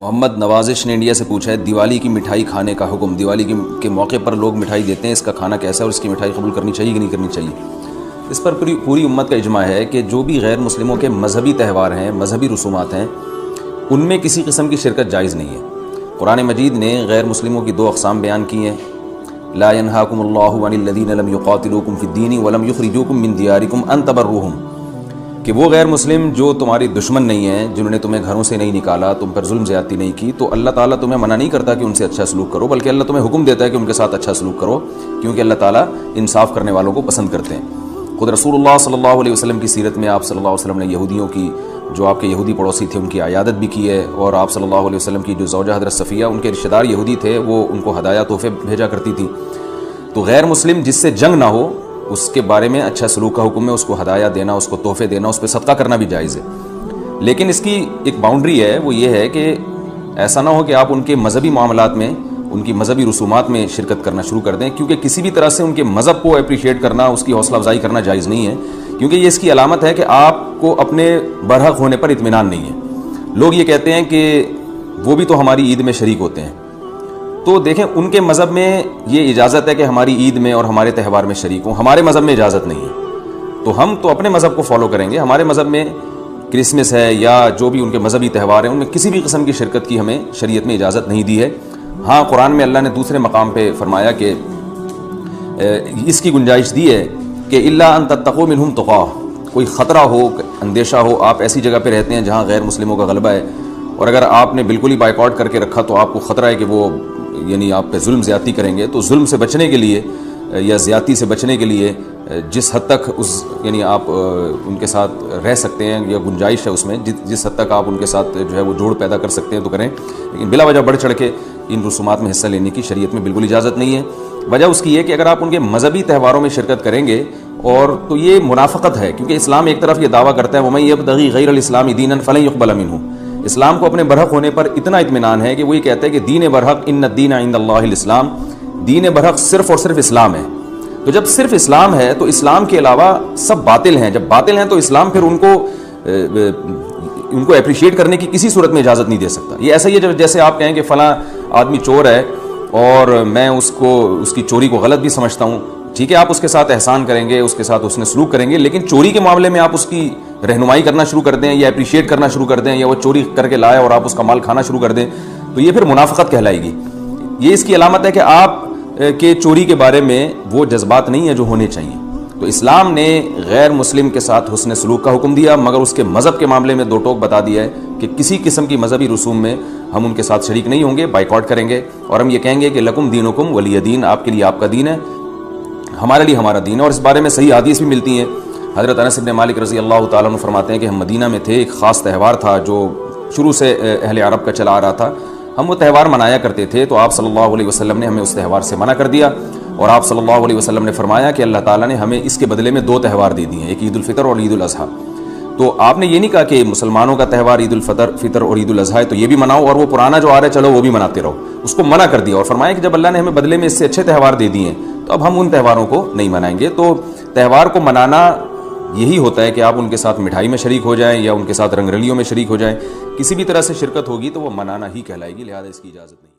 محمد نوازش نے انڈیا سے پوچھا ہے دیوالی کی مٹھائی کھانے کا حکم، دیوالی کے موقع پر لوگ مٹھائی دیتے ہیں، اس کا کھانا کیسا ہے اور اس کی مٹھائی قبول کرنی چاہیے کہ نہیں کرنی چاہیے؟ اس پر پوری امت کا اجماع ہے کہ جو بھی غیر مسلموں کے مذہبی تہوار ہیں، مذہبی رسومات ہیں، ان میں کسی قسم کی شرکت جائز نہیں ہے۔ قرآن مجید نے غیر مسلموں کی دو اقسام بیان کی ہیں، لا ينهاكم الله عن الذين لم يقاتلوكم في الدين ولم يخرجوكم من دياركم ان تبروهم، کہ وہ غیر مسلم جو تمہاری دشمن نہیں ہیں، جنہوں نے تمہیں گھروں سے نہیں نکالا، تم پر ظلم زیادتی نہیں کی، تو اللہ تعالیٰ تمہیں منع نہیں کرتا کہ ان سے اچھا سلوک کرو، بلکہ اللہ تمہیں حکم دیتا ہے کہ ان کے ساتھ اچھا سلوک کرو، کیونکہ اللہ تعالیٰ انصاف کرنے والوں کو پسند کرتے ہیں۔ خود رسول اللہ صلی اللہ علیہ وسلم کی سیرت میں آپ صلی اللہ علیہ وسلم نے یہودیوں کی، جو آپ کے یہودی پڑوسی تھے، ان کی عیادت بھی کی ہے، اور آپ صلی اللہ علیہ وسلم کی جو زوجہ حضرت صفیہ، ان کے رشتہ دار یہودی تھے، وہ ان کو ہدایہ تحفے بھیجا کرتی تھی۔ تو غیر مسلم جس سے جنگ نہ ہو اس کے بارے میں اچھا سلوک کا حکم ہے، اس کو ہدایہ دینا، اس کو تحفے دینا، اس پہ صدقہ کرنا بھی جائز ہے۔ لیکن اس کی ایک باؤنڈری ہے، وہ یہ ہے کہ ایسا نہ ہو کہ آپ ان کے مذہبی معاملات میں، ان کی مذہبی رسومات میں شرکت کرنا شروع کر دیں، کیونکہ کسی بھی طرح سے ان کے مذہب کو اپریشیٹ کرنا، اس کی حوصلہ افزائی کرنا جائز نہیں ہے، کیونکہ یہ اس کی علامت ہے کہ آپ کو اپنے برحق ہونے پر اطمینان نہیں ہے۔ لوگ یہ کہتے ہیں کہ وہ بھی تو ہماری عید میں شریک ہوتے ہیں، تو دیکھیں ان کے مذہب میں یہ اجازت ہے کہ ہماری عید میں اور ہمارے تہوار میں شریک ہوں، ہمارے مذہب میں اجازت نہیں ہے، تو ہم تو اپنے مذہب کو فالو کریں گے۔ ہمارے مذہب میں کرسمس ہے یا جو بھی ان کے مذہبی تہوار ہیں، ان میں کسی بھی قسم کی شرکت کی ہمیں شریعت میں اجازت نہیں دی ہے۔ ہاں، قرآن میں اللہ نے دوسرے مقام پہ فرمایا کہ اس کی گنجائش دی ہے کہ الا ان تتقوا منہم تقاہ، کوئی خطرہ ہو، اندیشہ ہو، آپ ایسی جگہ پہ رہتے ہیں جہاں غیر مسلموں کا غلبہ ہے، اور اگر آپ نے بالکل ہی بائیکاٹ کر کے رکھا تو آپ کو خطرہ ہے کہ وہ یعنی آپ پہ ظلم زیادتی کریں گے، تو ظلم سے بچنے کے لیے یا زیادتی سے بچنے کے لیے جس حد تک یعنی آپ ان کے ساتھ رہ سکتے ہیں یا گنجائش ہے اس میں، جس حد تک آپ ان کے ساتھ جو ہے وہ جوڑ پیدا کر سکتے ہیں تو کریں، لیکن بلا وجہ بڑھ چڑھ کے ان رسومات میں حصہ لینے کی شریعت میں بالکل اجازت نہیں ہے۔ وجہ اس کی یہ کہ اگر آپ ان کے مذہبی تہواروں میں شرکت کریں گے اور تو یہ منافقت ہے، کیونکہ اسلام ایک طرف یہ دعویٰ کرتا ہے وَمَن يَبْتَغِي غَيْرَ الْإِسْلَامِ دِينًا فَلَن يُقْبَلَ مِنْهُ، اسلام کو اپنے برحق ہونے پر اتنا اطمینان ہے کہ وہ یہ کہتا ہے کہ دین برحق ان الدین عند اللہ الاسلام، دین برحق صرف اور صرف اسلام ہے۔ تو جب صرف اسلام ہے تو اسلام کے علاوہ سب باطل ہیں، جب باطل ہیں تو اسلام پھر ان کو اپریشیٹ کرنے کی کسی صورت میں اجازت نہیں دے سکتا۔ یہ ایسا ہی ہے جیسے آپ کہیں کہ فلاں آدمی چور ہے اور میں اس کی چوری کو غلط بھی سمجھتا ہوں، ٹھیک ہے، آپ اس کے ساتھ احسان کریں گے، اس کے ساتھ اس نے سلوک کریں گے، لیکن چوری کے معاملے میں آپ اس کی رہنمائی کرنا شروع کر دیں یا اپریشیٹ کرنا شروع کر دیں، یا وہ چوری کر کے لائے اور آپ اس کا مال کھانا شروع کر دیں، تو یہ پھر منافقت کہلائے گی۔ یہ اس کی علامت ہے کہ آپ کے چوری کے بارے میں وہ جذبات نہیں ہیں جو ہونے چاہیے۔ تو اسلام نے غیر مسلم کے ساتھ حسن سلوک کا حکم دیا، مگر اس کے مذہب کے معاملے میں دو ٹوک بتا دیا ہے کہ کسی قسم کی مذہبی رسوم میں ہم ان کے ساتھ شریک نہیں ہوں گے، بائیکاٹ کریں گے، اور ہم یہ کہیں گے کہ لکم دینکم ولی دین، آپ کے لیے آپ کا دین ہے، ہمارے لیے ہمارا دین ہے۔ اور اس بارے میں صحیح حدیث بھی ملتی ہیں۔ حضرت انس بن مالک رضی اللہ تعالیٰ عنہ فرماتے ہیں کہ ہم مدینہ میں تھے، ایک خاص تہوار تھا جو شروع سے اہل عرب کا چلا آ رہا تھا، ہم وہ تہوار منایا کرتے تھے، تو آپ صلی اللہ علیہ وسلم نے ہمیں اس تہوار سے منع کر دیا، اور آپ صلی اللہ علیہ وسلم نے فرمایا کہ اللہ تعالیٰ نے ہمیں اس کے بدلے میں دو تہوار دے دیے ہیں، ایک عید الفطر اور عید الاضحیٰ۔ تو آپ نے یہ نہیں کہا کہ مسلمانوں کا تہوار عید الفطر اور عید الاضحیٰ ہے تو یہ بھی مناؤ، اور وہ پرانا جو آ رہا ہے چلو وہ بھی مناتے رہو، اس کو منع کر دیا، اور فرمایا کہ جب اللہ نے ہمیں بدلے میں اس سے اچھے تہوار دے دیے ہیں تو اب ہم ان تہواروں کو نہیں منائیں گے۔ تو تہوار کو منانا یہی ہوتا ہے کہ آپ ان کے ساتھ مٹھائی میں شریک ہو جائیں یا ان کے ساتھ رنگ رلیوں میں شریک ہو جائیں، کسی بھی طرح سے شرکت ہوگی تو وہ منانا ہی کہلائے گی، لہذا اس کی اجازت نہیں۔